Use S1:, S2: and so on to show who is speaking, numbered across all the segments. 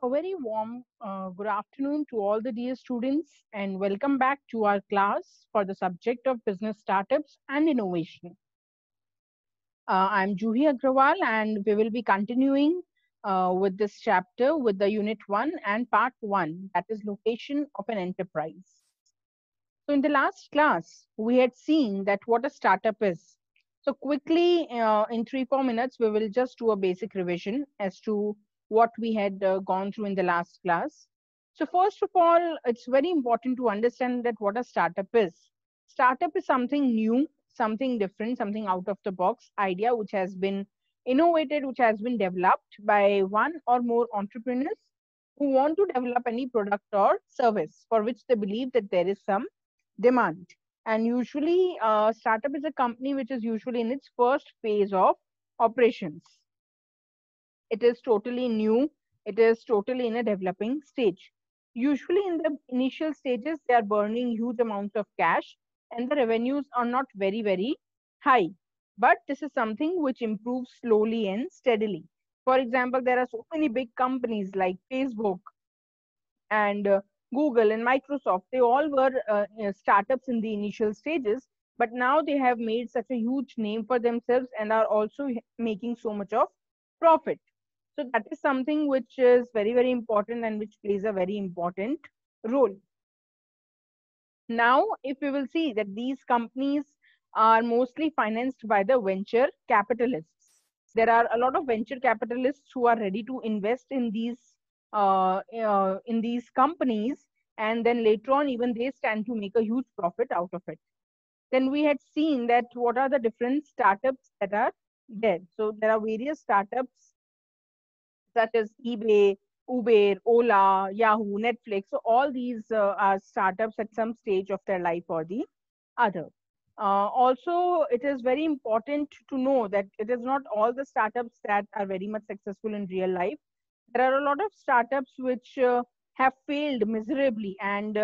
S1: A very warm good afternoon to all the dear students, and welcome back to our class for the subject of business startups and innovation. I'm Juhi Agrawal, and we will be continuing with this chapter with the Unit 1 and Part 1, that is location of an enterprise. So, in the last class, we had seen that what a startup is. So, quickly, in 3 4 minutes, we will just do a basic revision as to what we had gone through in the last class. So, first of all, it's very important to understand that what a startup is. Startup is something new, something different, something out of the box idea which has been innovated, which has been developed by one or more entrepreneurs who want to develop any product or service for which they believe that there is some demand. And usually, startup is a company which is usually in its first phase of operations. It is totally new. It is totally in a developing stage. Usually, in the initial stages, they are burning huge amounts of cash, and the revenues are not very high. But this is something which improves slowly and steadily. For example, there are so many big companies like Facebook and Google and Microsoft. They all were startups in the initial stages, but now they have made such a huge name for themselves and are also making so much of profit. So that is something which is very important and which plays a very important role. Now, if we will see that these companies are mostly financed by the venture capitalists. There are a lot of venture capitalists who are ready to invest in these companies, and then later on, even they stand to make a huge profit out of it. Then we had seen that what are the different startups that are there. So there are various startups such as eBay, Uber, Ola, Yahoo, Netflix. So all these are startups at some stage of their life or the other. Also, it is very important to know that it is not all the startups that are very much successful in real life. There are a lot of startups which have failed miserably and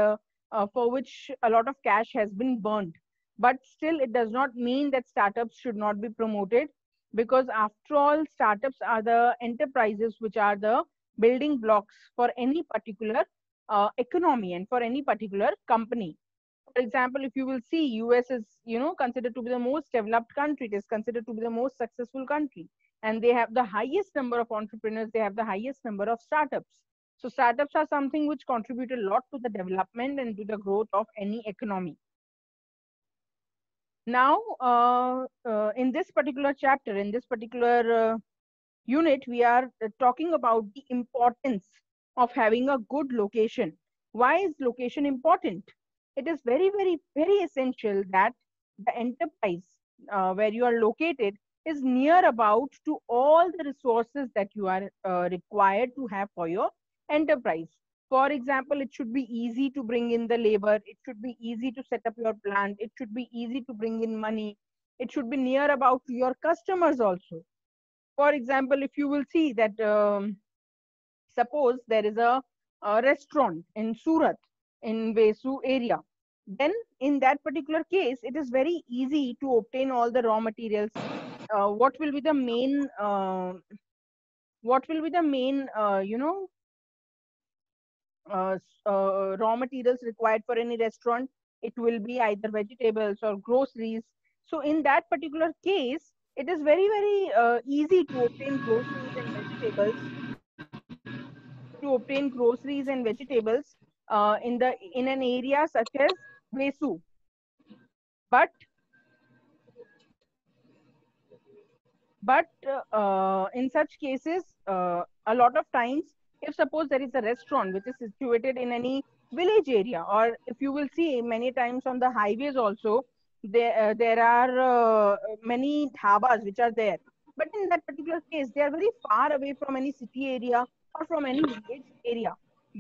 S1: for which a lot of cash has been burned. But still, it does not mean that startups should not be promoted, because after all, startups are the enterprises which are the building blocks for any particular economy and for any particular company. For example, if you will see, US is considered to be the most developed country. It is considered to be the most successful country, and they have the highest number of entrepreneurs. They have the highest number of startups. So startups are something which contribute a lot to the development and to the growth of any economy. Now, in this particular chapter, in this particular unit, we are talking about the importance of having a good location. Why is location important? It is very essential that the enterprise where you are located is near about to all the resources that you are required to have for your enterprise. For example, it should be easy to bring in the labor. It should be easy to set up your plant. It should be easy to bring in money. It should be near about to your customers also. For example, if you will see that suppose there is a restaurant in Surat, in Vesu area, then in that particular case, it is very easy to obtain all the raw materials. What will be the main raw materials required for any restaurant? It will be either vegetables or groceries. So in that particular case, it is very easy to obtain groceries and vegetables, in an area such as Vesu. But in such cases, a lot of times, if suppose there is a restaurant which is situated in any village area, or if you will see many times on the highways also, there are many dhabas which are there. But in that particular case, they are very far away from any city area or from any village area.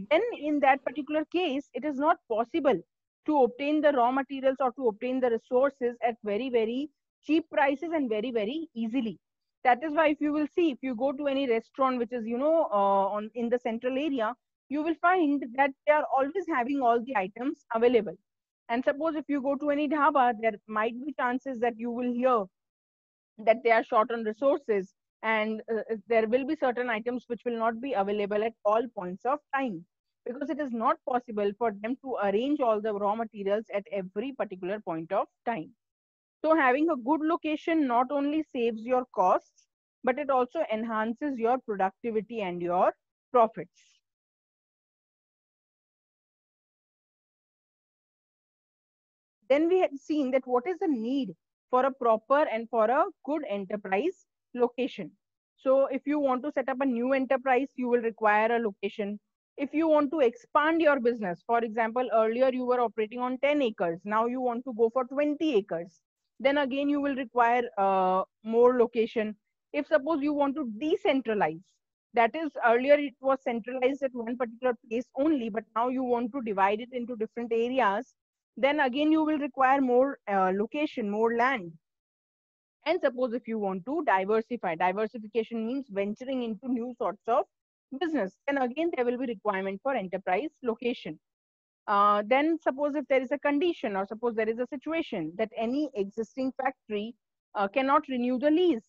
S1: Then in that particular case, it is not possible to obtain the raw materials or to obtain the resources at very cheap prices and very easily. That is why, if you will see, if you go to any restaurant which is on in the central area, you will find that they are always having all the items available. And suppose if you go to any dhaba, there might be chances that you will hear that they are short on resources, and there will be certain items which will not be available at all points of time, because it is not possible for them to arrange all the raw materials at every particular point of time. So having a good location not only saves your costs, but it also enhances your productivity and your profits. Then we had seen that what is the need for a proper and for a good enterprise location. So if you want to set up a new enterprise, you will require a location. If you want to expand your business, for example, earlier you were operating on 10 acres, now you want to go for 20 acres, then again you will require more location. If suppose you want to decentralize, that is, earlier it was centralized at one particular place only, but now you want to divide it into different areas, then again you will require more location, more land. And suppose if you want to diversify, diversification means venturing into new sorts of business, then again there will be requirement for enterprise location. Then suppose if there is a condition, or suppose there is a situation that any existing factory cannot renew the lease,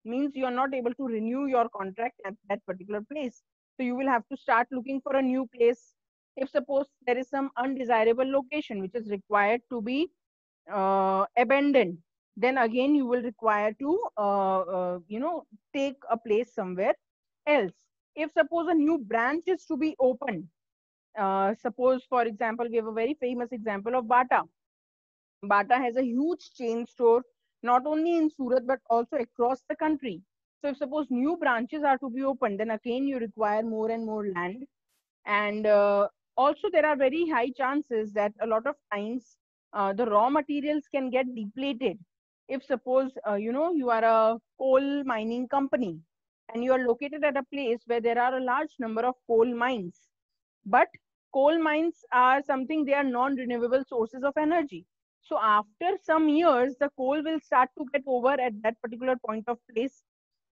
S1: means you are not able to renew your contract at that particular place. So you will have to start looking for a new place. If suppose there is some undesirable location which is required to be abandoned, then again you will require to take a place somewhere else. If suppose a new branch is to be opened, suppose, for example, we have a very famous example of Bata. Bata has a huge chain store, not only in Surat, but also across the country. So if suppose new branches are to be opened, then again you require more and more land. And also there are very high chances that a lot of times the raw materials can get depleted. If suppose, you are a coal mining company and you are located at a place where there are a large number of coal mines, but coal mines are something, they are non-renewable sources of energy. So after some years, the coal will start to get over at that particular point of place.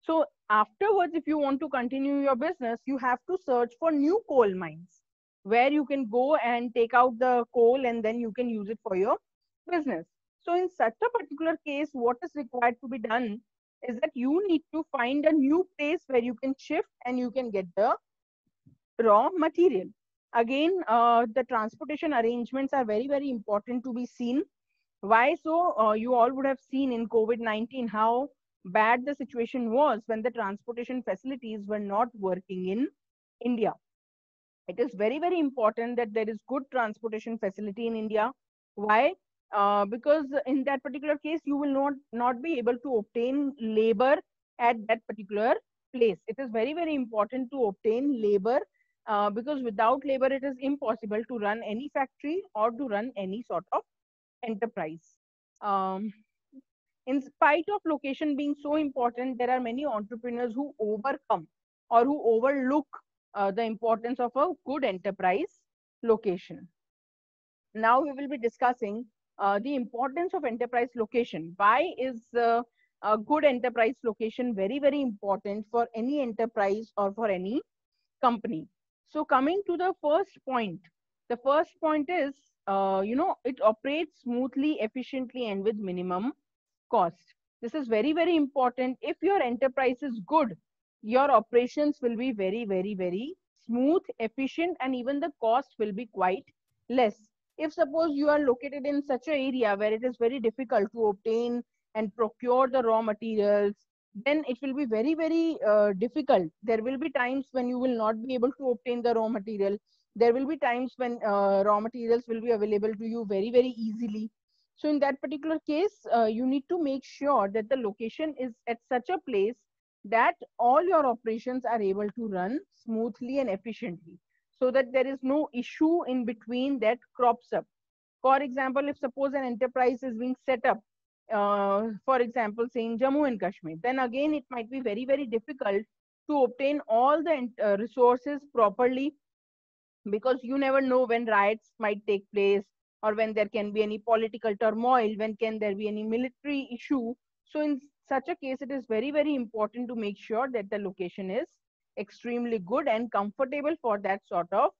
S1: So afterwards, if you want to continue your business, you have to search for new coal mines where you can go and take out the coal and then you can use it for your business. So in such a particular case, what is required to be done is that you need to find a new place where you can shift and you can get the raw material. Again, the transportation arrangements are very, very important to be seen. Why so? You all would have seen in COVID-19 how bad the situation was when the transportation facilities were not working in India. It is very, very important that there is good transportation facility in India. Why? Because in that particular case, you will not be able to obtain labor at that particular place. It is very, very important to obtain labor, because without labor, it is impossible to run any factory or to run any sort of enterprise. Um, in spite of location being so important, there are many entrepreneurs who overcome or who overlook the importance of a good enterprise location. Now we will be discussing the importance of enterprise location. Why is a good enterprise location very, very important for any enterprise or for any company? So coming to the first point is, it operates smoothly, efficiently, and with minimum cost. This is very, very important. If your enterprise is good, your operations will be very, very, very smooth, efficient, and even the cost will be quite less. If suppose you are located in such an area where it is very difficult to obtain and procure the raw materials, then it will be very, very difficult. There will be times when you will not be able to obtain the raw material. There will be times when raw materials will be available to you very, very easily. So in that particular case, you need to make sure that the location is at such a place that all your operations are able to run smoothly and efficiently, so that there is no issue in between that crops up. For example, if suppose an enterprise is being set up, for example, say in Jammu and Kashmir, then again it might be very, very difficult to obtain all the resources properly, because you never know when riots might take place, or when there can be any political turmoil, when can there be any military issue. So in such a case, it is very, very important to make sure that the location is extremely good and comfortable for that sort of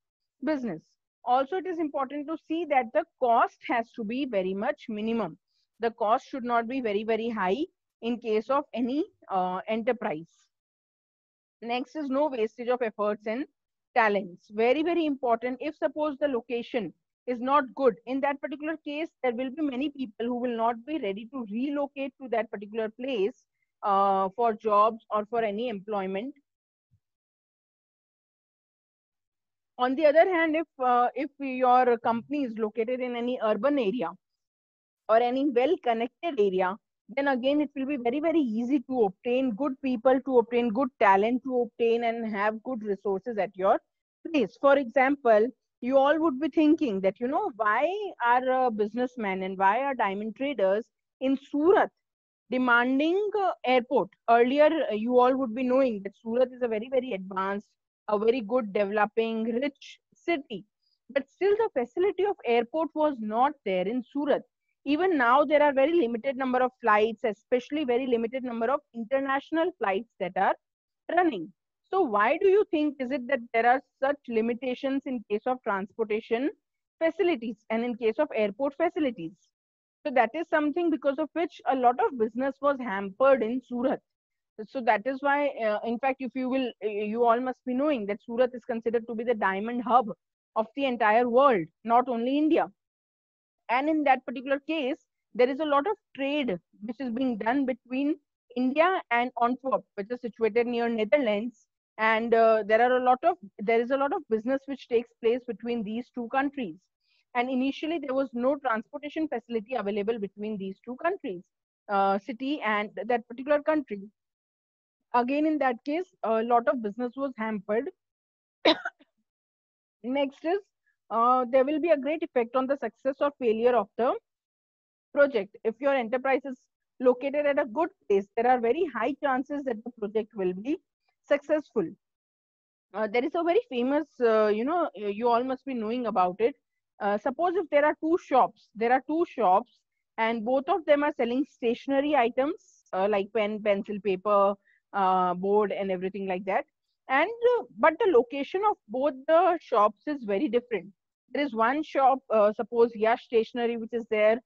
S1: business. Also, it is important to see that the cost has to be very much minimum. The cost should not be very, very high. in case of any enterprise. Next is no wastage of efforts and talents. Very, very important. If suppose the location is not good, in that particular case, there will be many people who will not be ready to relocate to that particular place for jobs or for any employment. On the other hand, if your company is located in any urban area or any well connected area, then again it will be very, very easy to obtain good people, to obtain good talent, to obtain and have good resources at your place. For example, you all would be thinking that, why are businessmen and why are diamond traders in Surat demanding airport? Earlier, you all would be knowing that Surat is a very, very advanced, a very good developing, rich city. But still the facility of airport was not there in Surat. Even now, there are very limited number of flights, especially very limited number of international flights that are running. So why do you think is it that there are such limitations in case of transportation facilities and in case of airport facilities? So that is something because of which a lot of business was hampered in Surat. So that is why, in fact, if you will, you all must be knowing that Surat is considered to be the diamond hub of the entire world, not only India. And in that particular case, there is a lot of trade which is being done between India and Antwerp, which is situated near Netherlands. And there is a lot of business which takes place between these two countries. And initially, there was no transportation facility available between these two countries, city and that particular country. Again, in that case, a lot of business was hampered. Next is there will be a great effect on the success or failure of the project. If your enterprise is located at a good place, there are very high chances that the project will be successful. There is a very famous, you all must be knowing about it. Suppose if there are two shops, and both of them are selling stationery items like pen, pencil, paper, board, and everything like that. And but the location of both the shops is very different. There is one shop, suppose Yash Stationery, which is there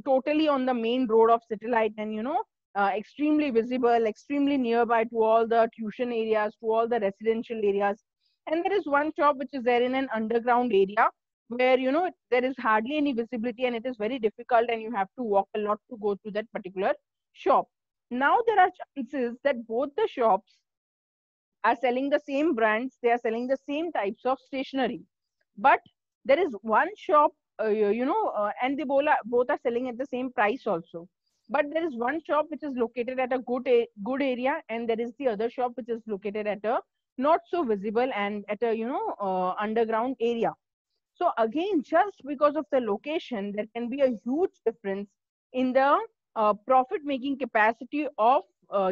S1: totally on the main road of Satellite, and extremely visible, extremely nearby to all the tuition areas, to all the residential areas. And there is one shop which is there in an underground area where there is hardly any visibility and it is very difficult and you have to walk a lot to go to that particular shop. Now there are chances that both the shops are selling the same brands, they are selling the same types of stationery. But there is one shop, and they both are selling at the same price also. But there is one shop which is located at a good area, and there is the other shop which is located at a not so visible and at a underground area. So again, just because of the location, there can be a huge difference in the profit making capacity of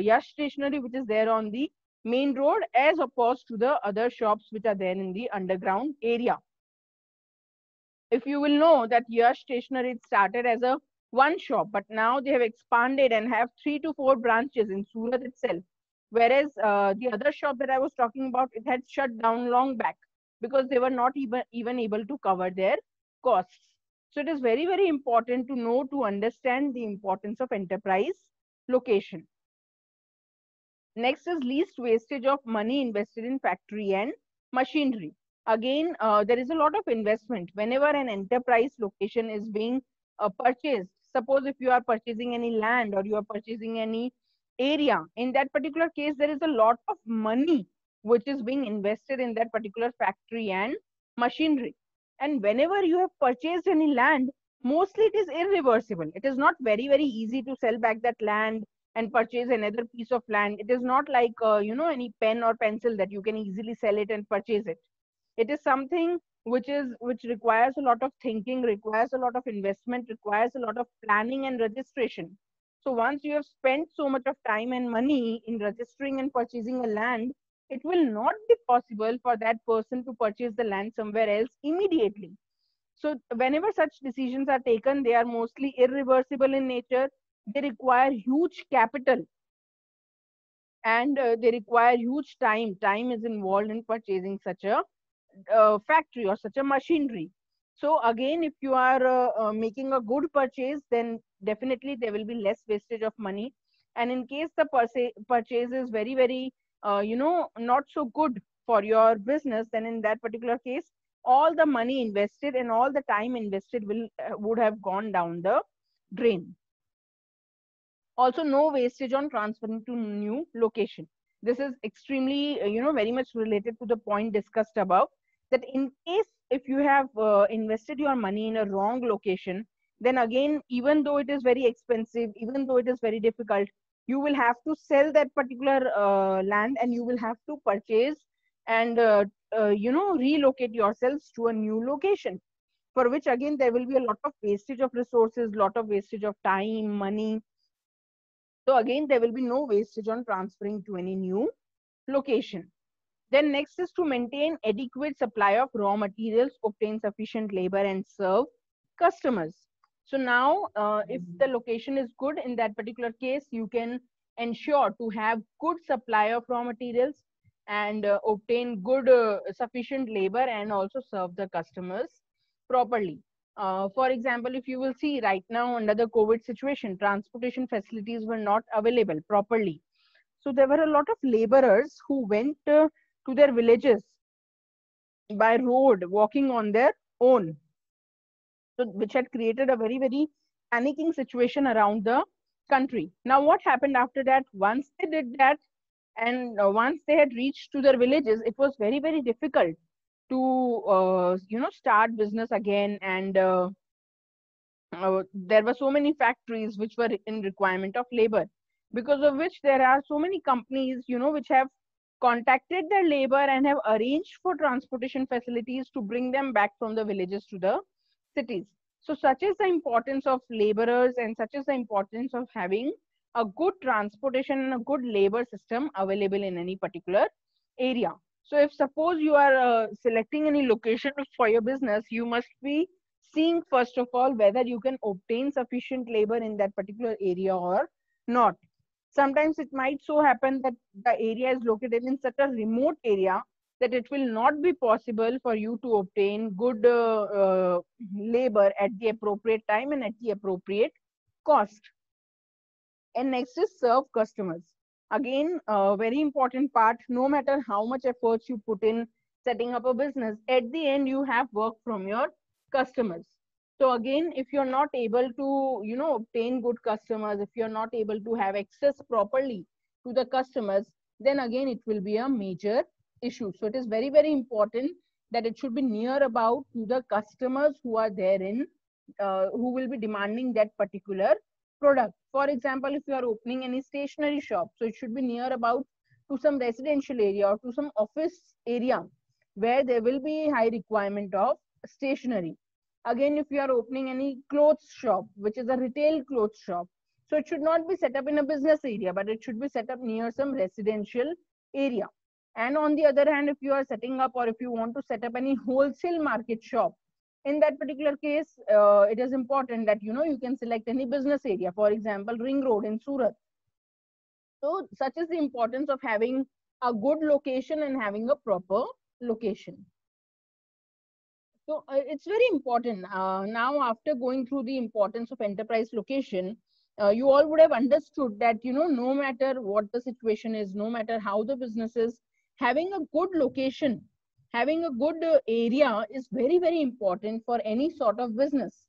S1: Yash Stationery, which is there on the main road, as opposed to the other shops which are there in the underground area. If you will know that Yash Stationery started as a one shop, but now they have expanded and have 3 to 4 branches in Surat itself. Whereas the other shop that I was talking about, it had shut down long back because they were not even able to cover their costs. So it is very, very important to know, to understand the importance of enterprise location. Next is least wastage of money invested in factory and machinery. Again, there is a lot of investment whenever an enterprise location is being purchased. Suppose if you are purchasing any land or you are purchasing any area, in that particular case, there is a lot of money which is being invested in that particular factory and machinery. And whenever you have purchased any land, mostly it is irreversible. It is not very, very easy to sell back that land and purchase another piece of land. It is not like any pen or pencil that you can easily sell it and purchase it. It is something which requires a lot of thinking, requires a lot of investment, requires a lot of planning and registration. So once you have spent so much of time and money in registering and purchasing a land, it will not be possible for that person to purchase the land somewhere else immediately. So whenever such decisions are taken, they are mostly irreversible in nature. They require huge capital and they require huge time. Time is involved in purchasing such a factory or such a machinery. So again, if you are making a good purchase, then definitely there will be less wastage of money. and in case the purchase is very not so good for your business, then in that particular case, all the money invested and all the time invested would have gone down the drain. Also, no wastage on transferring to new location. This is extremely very much related to the point discussed above, that in case if you have invested your money in a wrong location, then again, even though it is very expensive, even though it is very difficult, you will have to sell that particular land, and you will have to purchase and relocate yourselves to a new location, for which again there will be a lot of wastage of resources, lot of wastage of time, money. So again, there will be no wastage on transferring to any new location. Then next is to maintain adequate supply of raw materials, obtain sufficient labor, and serve customers. So now, if the location is good, in that particular case, you can ensure to have good supply of raw materials and obtain good sufficient labor, and also serve the customers properly. For example, if you will see right now under the COVID situation, transportation facilities were not available properly. So there were a lot of laborers who went to their villages by road, walking on their own. So which had created a very panicking situation around the country. Now what happened after that? Once they did that, and once they had reached to their villages, it was very difficult to start business again, and there were so many factories which were in requirement of labor, because of which there are so many companies which have contacted their labor and have arranged for transportation facilities to bring them back from the villages to the cities. So such is the importance of laborers, and such is the importance of having a good transportation and a good labor system available in any particular area. So if suppose you are selecting any location for your business, you must be seeing first of all whether you can obtain sufficient labor in that particular area or not. Sometimes it might so happen that the area is located in such a remote area that it will not be possible for you to obtain good labor at the appropriate time and at the appropriate cost. And next is serve customers. Again, a very important part. No matter how much efforts you put in setting up a business, at the end you have work from your customers. So again, if you're not able to obtain good customers, if you're not able to have access properly to the customers, then again it will be a major issue. So it is very important that it should be near about to the customers who are therein, who will be demanding that particular product. For example, if you are opening any stationery shop, so it should be near about to some residential area or to some office area where there will be high requirement of stationery. Again, if you are opening any clothes shop, which is a retail clothes shop, so it should not be set up in a business area, but it should be set up near some residential area. And on the other hand, if you are setting up, or if you want to set up any wholesale market shop, in that particular case, it is important that you can select any business area, for example, Ring Road in Surat. So such is the importance of having a good location and having a proper location. So it's very important. Now, after going through the importance of enterprise location, you all would have understood that, no matter what the situation is, no matter how the business is, having a good location, having a good area is very important for any sort of business.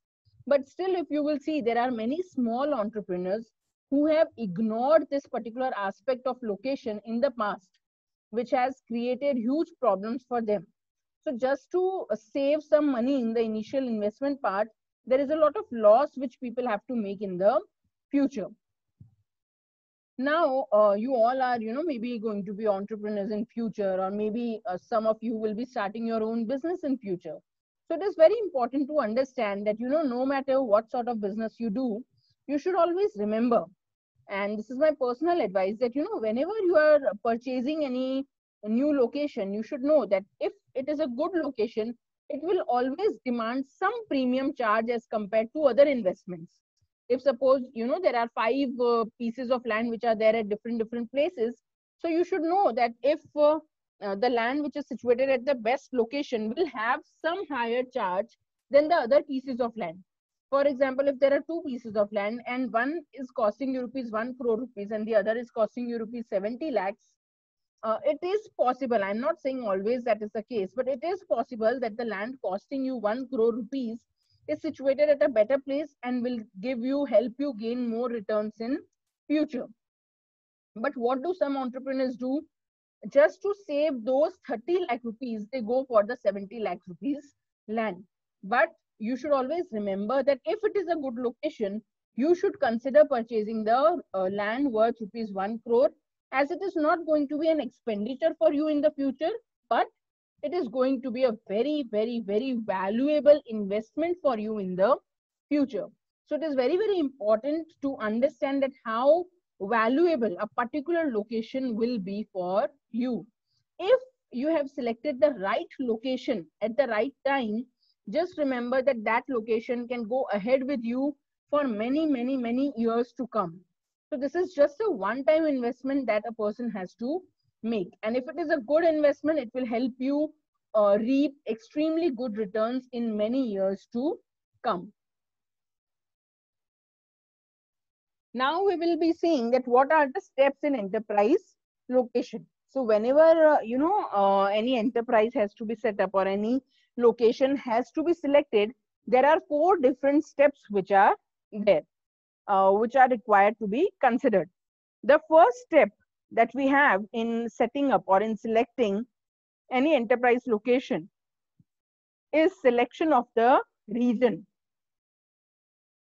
S1: But still, if you will see, there are many small entrepreneurs who have ignored this particular aspect of location in the past, which has created huge problems for them. So just to save some money in the initial investment part, there is a lot of loss which people have to make in the future. Now, you all are, maybe going to be entrepreneurs in future, or maybe some of you will be starting your own business in future. So it is very important to understand that, no matter what sort of business you do, you should always remember, and this is my personal advice, that, whenever you are purchasing any new location, you should know that if it is a good location, it will always demand some premium charge as compared to other investments. If suppose, there are 5 pieces of land which are there at different places, so you should know that if the land which is situated at the best location will have some higher charge than the other pieces of land. For example, if there are two pieces of land and one is costing you rupees 1 crore rupees and the other is costing you rupees 70 lakhs, it is possible. I'm not saying always that is the case, but it is possible that the land costing you 1 crore rupees is situated at a better place and will help you gain more returns in future. But what do some entrepreneurs do? Just to save those 30 lakh rupees, they go for the 70 lakh rupees land. But you should always remember that if it is a good location, you should consider purchasing the land worth rupees 1 crore, as it is not going to be an expenditure for you in the future, but it is going to be a very, very, very valuable investment for you in the future. So it is very, very important to understand that how valuable a particular location will be for you. If you have selected the right location at the right time, just remember that that location can go ahead with you for many, many, many years to come. So this is just a one-time investment that a person has to make. And if it is a good investment, it will help you reap extremely good returns in many years to come. Now we will be seeing that what are the steps in enterprise location. So whenever any enterprise has to be set up or any location has to be selected, there are 4 different steps which are there, which are required to be considered. The first step that we have in setting up or in selecting any enterprise location is selection of the region.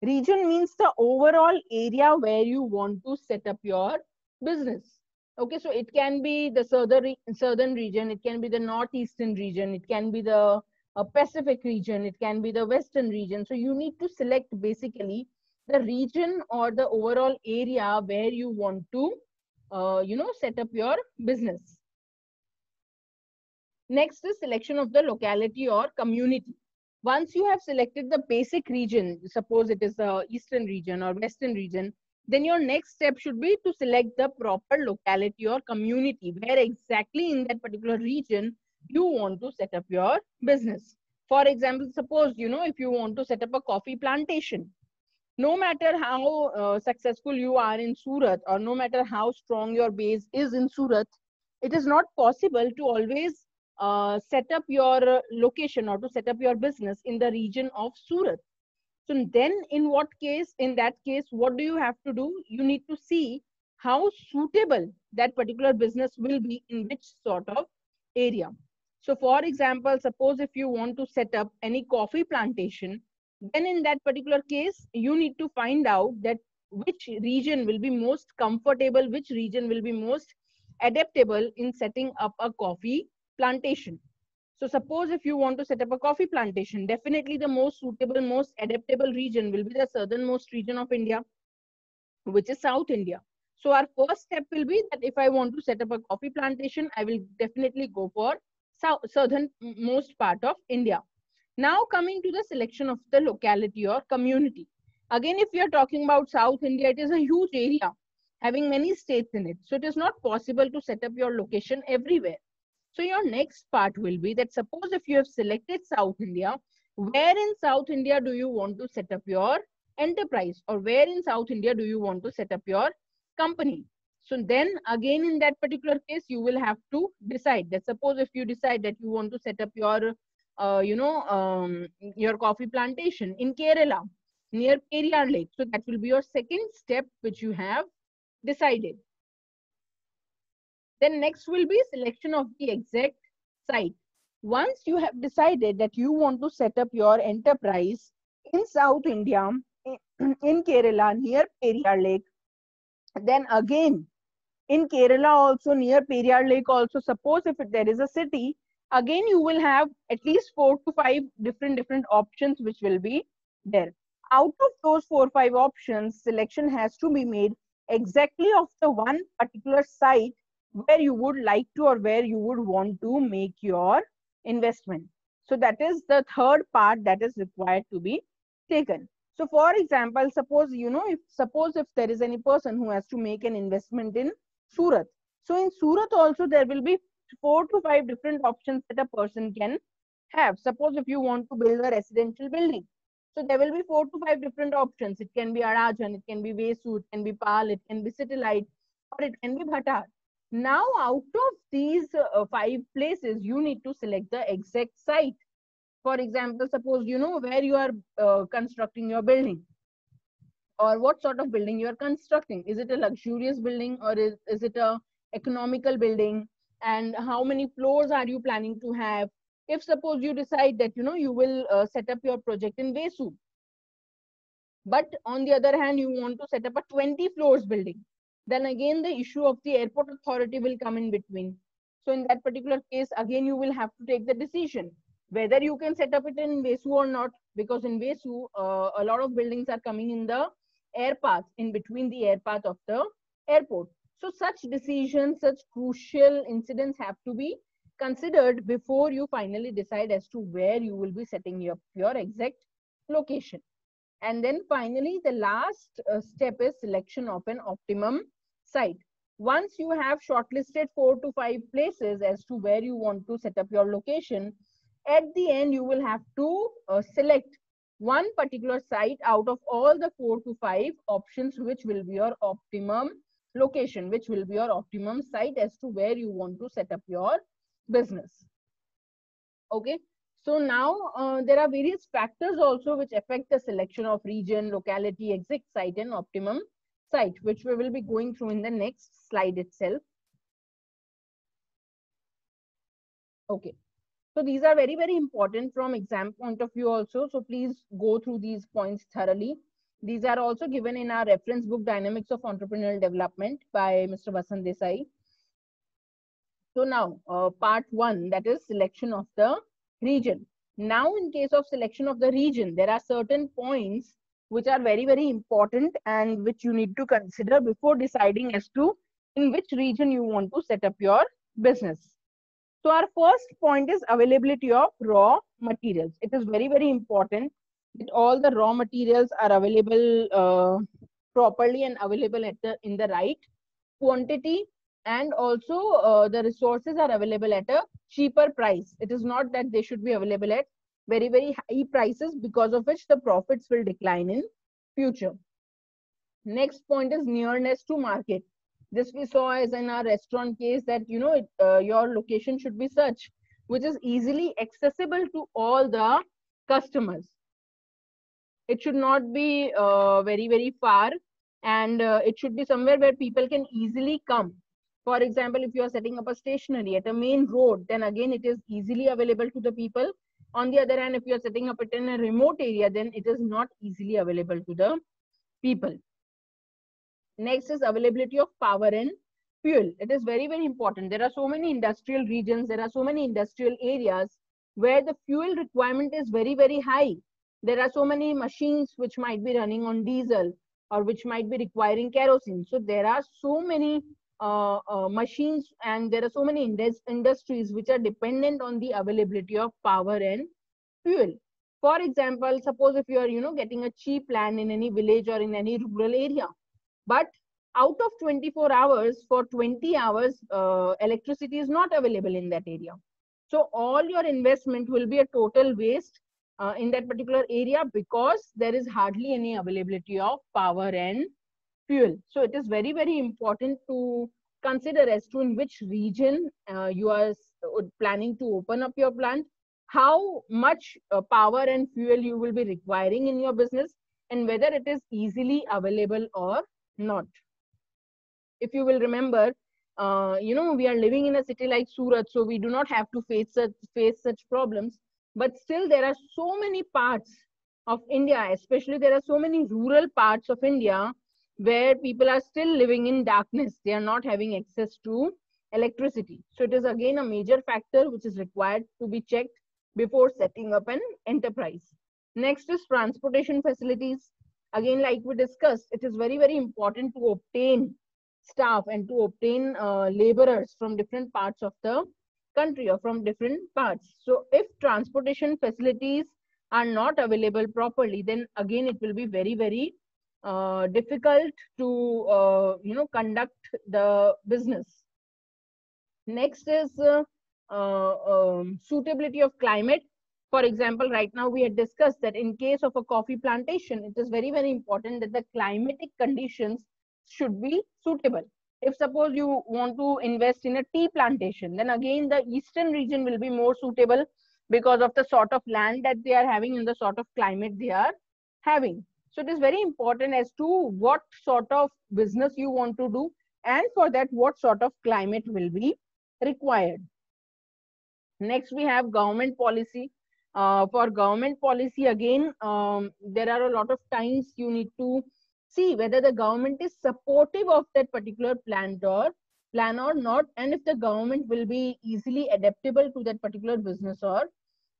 S1: Region means the overall area where you want to set up your business. Okay, so it can be the southern region, it can be the northeastern region, it can be the Pacific region, it can be the western region. So you need to select basically the region or the overall area where you want to set up your business. Next is selection of the locality or community. Once you have selected the basic region, suppose it is the eastern region or western region, then your next step should be to select the proper locality or community where exactly in that particular region you want to set up your business. For example, suppose, if you want to set up a coffee plantation, no matter how successful you are in Surat or no matter how strong your base is in Surat, it is not possible to always set up your location or to set up your business in the region of Surat. So then in that case, what do you have to do? You need to see how suitable that particular business will be in which sort of area. So for example, suppose if you want to set up any coffee plantation, then in that particular case, you need to find out that which region will be most comfortable, which region will be most adaptable in setting up a coffee plantation. So suppose if you want to set up a coffee plantation, definitely the most suitable, most adaptable region will be the southernmost region of India, which is South India. So our first step will be that if I want to set up a coffee plantation, I will definitely go for southernmost part of India. Now coming to the selection of the locality or community. Again, if we are talking about South India, it is a huge area having many states in it. So it is not possible to set up your location everywhere. So your next part will be that suppose if you have selected South India, where in South India do you want to set up your enterprise, or where in South India do you want to set up your company? So then again in that particular case, you will have to decide that suppose if you decide that you want to set up your your coffee plantation in Kerala near Periyar Lake. So that will be your second step which you have decided. Then next will be selection of the exact site. Once you have decided that you want to set up your enterprise in South India, in Kerala near Periyar Lake, then again in Kerala also near Periyar Lake also, suppose if there is a city, again you will have at least 4 to 5 different options which will be there. Out of those 4 or 5 options, selection has to be made exactly of the one particular site where you would like to or where you would want to make your investment. So that is the third part that is required to be taken. So for example, suppose if there is any person who has to make an investment in Surat. So in Surat also there will be 4 to 5 different options that a person can have. Suppose if you want to build a residential building, So there will be 4 to 5 different options. It can be Arajan, it can be Vesu, it can be Pal, it can be Citylite, or it can be Bhatar. Now, out of these 5 places, you need to select the exact site. For example, suppose you know where you are constructing your building, or what sort of building you are constructing. Is it a luxurious building, or is it a economical building? And how many floors are you planning to have? If suppose you decide that you know you will set up your project in Vesu, but on the other hand you want to set up a 20 floors building, then again the issue of the airport authority will come in between. So in that particular case, again you will have to take the decision whether you can set up it in Vesu or not, because in Vesu a lot of buildings are coming in the air path, in between the air path of the airport. So such decisions, such crucial incidents have to be considered before you finally decide as to where you will be setting up your exact location. And then finally, the last step is selection of an optimum site. Once you have shortlisted 4 to 5 places as to where you want to set up your location, at the end, you will have to select one particular site out of all the 4 to 5 options, which will be your optimum location, which will be your optimum site as to where you want to set up your business. Okay. So now there are various factors also which affect the selection of region, locality, exact site, and optimum site, which we will be going through in the next slide itself. Okay. So these are very, very important from exam point of view also. So please go through these points thoroughly. These are also given in our reference book, Dynamics of Entrepreneurial Development by Mr. Vasant Desai. So now part 1, that is selection of the region. Now in case of selection of the region, there are certain points which are very, very important and which you need to consider before deciding as to in which region you want to set up your business. So our first point is availability of raw materials. It is very, very important that all the raw materials are available properly and available at in the right quantity, and also the resources are available at a cheaper price. It is not that they should be available at very, very high prices, because of which the profits will decline in future. Next point is nearness to market. This we saw as in our restaurant case, that you know your location should be such which is easily accessible to all the customers. It should not be very, very far, and it should be somewhere where people can easily come. For example, if you are setting up a stationery at a main road, then again it is easily available to the people. On the other hand, if you are setting up it in a remote area, then it is not easily available to the people. Next is availability of power and fuel. It is very, very important. There are so many industrial regions, there are so many industrial areas where the fuel requirement is very, very high. There are so many machines which might be running on diesel, or which might be requiring kerosene. So there are so many machines, and there are so many industries which are dependent on the availability of power and fuel. For example, suppose if you are getting a cheap land in any village or in any rural area, but out of 24 hours, for 20 hours, electricity is not available in that area. So all your investment will be a total waste in that particular area, because there is hardly any availability of power and fuel. So it is very, very important to consider as to in which region you are planning to open up your plant, how much power and fuel you will be requiring in your business, and whether it is easily available or not. If you will remember, we are living in a city like Surat, so we do not have to face such problems. But still, there are so many parts of India, especially there are so many rural parts of India where people are still living in darkness. They are not having access to electricity. So it is again a major factor which is required to be checked before setting up an enterprise. Next is transportation facilities. Again, like we discussed, it is very, very important to obtain staff and to obtain laborers from different parts of the country or from different parts. So if transportation facilities are not available properly, then again it will be very, very difficult to conduct the business. Next is suitability of climate. For example, right now we had discussed that in case of a coffee plantation, it is very, very important that the climatic conditions should be suitable. If suppose you want to invest in a tea plantation, then again the eastern region will be more suitable because of the sort of land that they are having and the sort of climate they are having. So it is very important as to what sort of business you want to do, and for that what sort of climate will be required. Next, we have government policy. For government policy, again, there are a lot of times you need to see whether the government is supportive of that particular plan or not, and if the government will be easily adaptable to that particular business or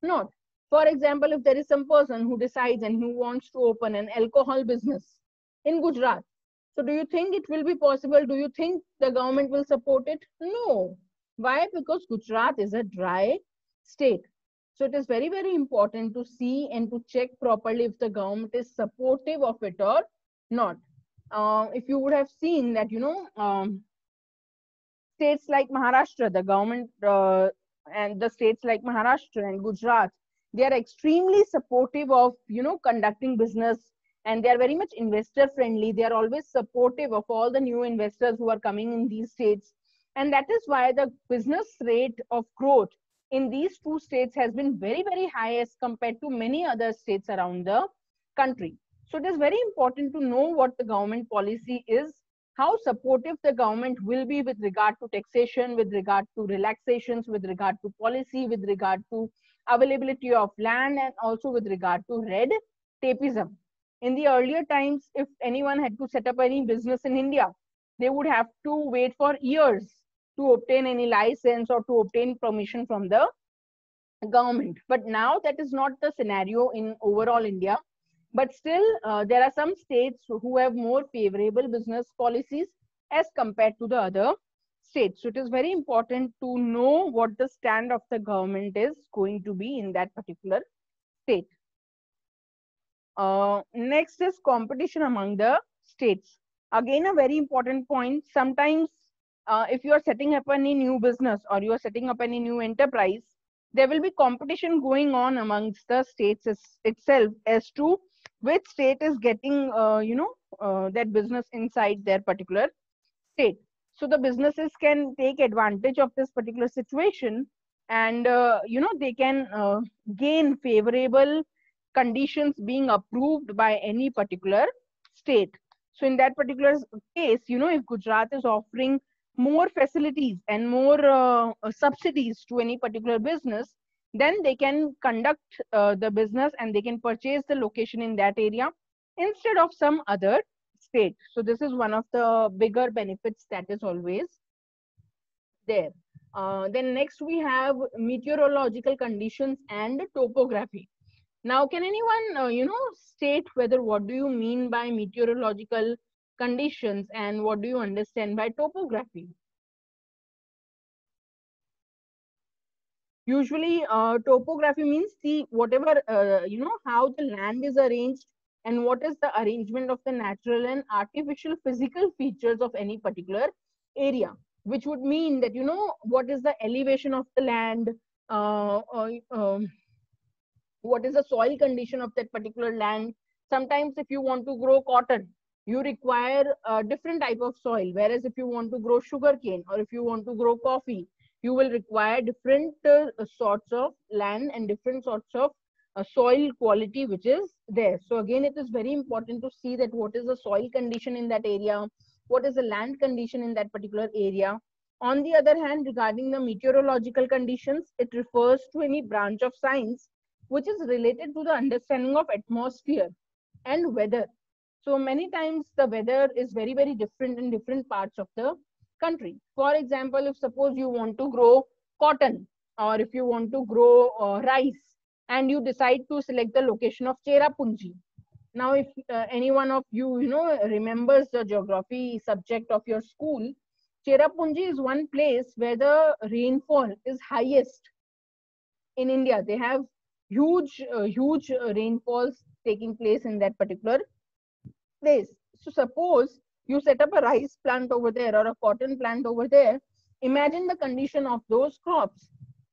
S1: not. For example, if there is some person who decides and who wants to open an alcohol business in Gujarat, so do you think it will be possible? Do you think the government will support it? No. Why? Because Gujarat is a dry state. So it is very, very important to see and to check properly if the government is supportive of it or not. If you would have seen that, states like Maharashtra, the government and the states like Maharashtra and Gujarat, they are extremely supportive of, conducting business, and they are very much investor friendly. They are always supportive of all the new investors who are coming in these states. And that is why the business rate of growth in these two states has been very, very high as compared to many other states around the country. So it is very important to know what the government policy is, how supportive the government will be with regard to taxation, with regard to relaxations, with regard to policy, with regard to availability of land, and also with regard to red tapeism. In the earlier times, if anyone had to set up any business in India, they would have to wait for years to obtain any license or to obtain permission from the government. But now that is not the scenario in overall India. But still, there are some states who have more favorable business policies as compared to the other states. So it is very important to know what the stand of the government is going to be in that particular state. Next is competition among the states. Again, a very important point. Sometimes, if you are setting up any new business or you are setting up any new enterprise, there will be competition going on amongst the states itself as to which state is getting, that business inside their particular state. So the businesses can take advantage of this particular situation, and they can gain favorable conditions being approved by any particular state. So in that particular case, if Gujarat is offering more facilities and more subsidies to any particular business, then they can conduct the business and they can purchase the location in that area instead of some other state. So this is one of the bigger benefits that is always there. Then next we have meteorological conditions and topography. Now, can anyone, state whether what do you mean by meteorological conditions and what do you understand by topography? Usually, topography means the whatever, how the land is arranged and what is the arrangement of the natural and artificial physical features of any particular area, which would mean that, what is the elevation of the land, uh, uh, um, what is the soil condition of that particular land. Sometimes if you want to grow cotton, you require a different type of soil, whereas if you want to grow sugarcane or if you want to grow coffee, you will require different sorts of land and different sorts of soil quality which is there. So again, it is very important to see that what is the soil condition in that area, what is the land condition in that particular area. On the other hand, regarding the meteorological conditions, it refers to any branch of science which is related to the understanding of atmosphere and weather. So many times the weather is very, very different in different parts of the country. For example, if suppose you want to grow cotton or if you want to grow rice and you decide to select the location of Cherrapunji. Now, if any one of you, remembers the geography subject of your school, Cherrapunji is one place where the rainfall is highest in India. They have huge rainfalls taking place in that particular place. So suppose you set up a rice plant over there or a cotton plant over there. Imagine the condition of those crops.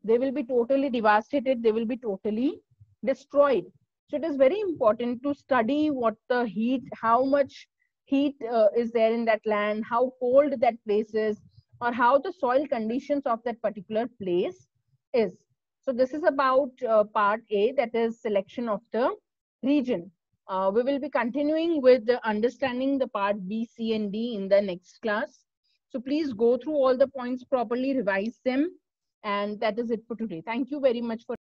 S1: they will be totally devastated, they will be totally destroyed. So it is very important to study what the heat, how much heat is there in that land, how cold that place is, or how the soil conditions of that particular place is. So this is about part A, that is selection of the region. We will be continuing with understanding the part B, C, and D in the next class. So please go through all the points properly, revise them, and that is it for today. Thank you very much for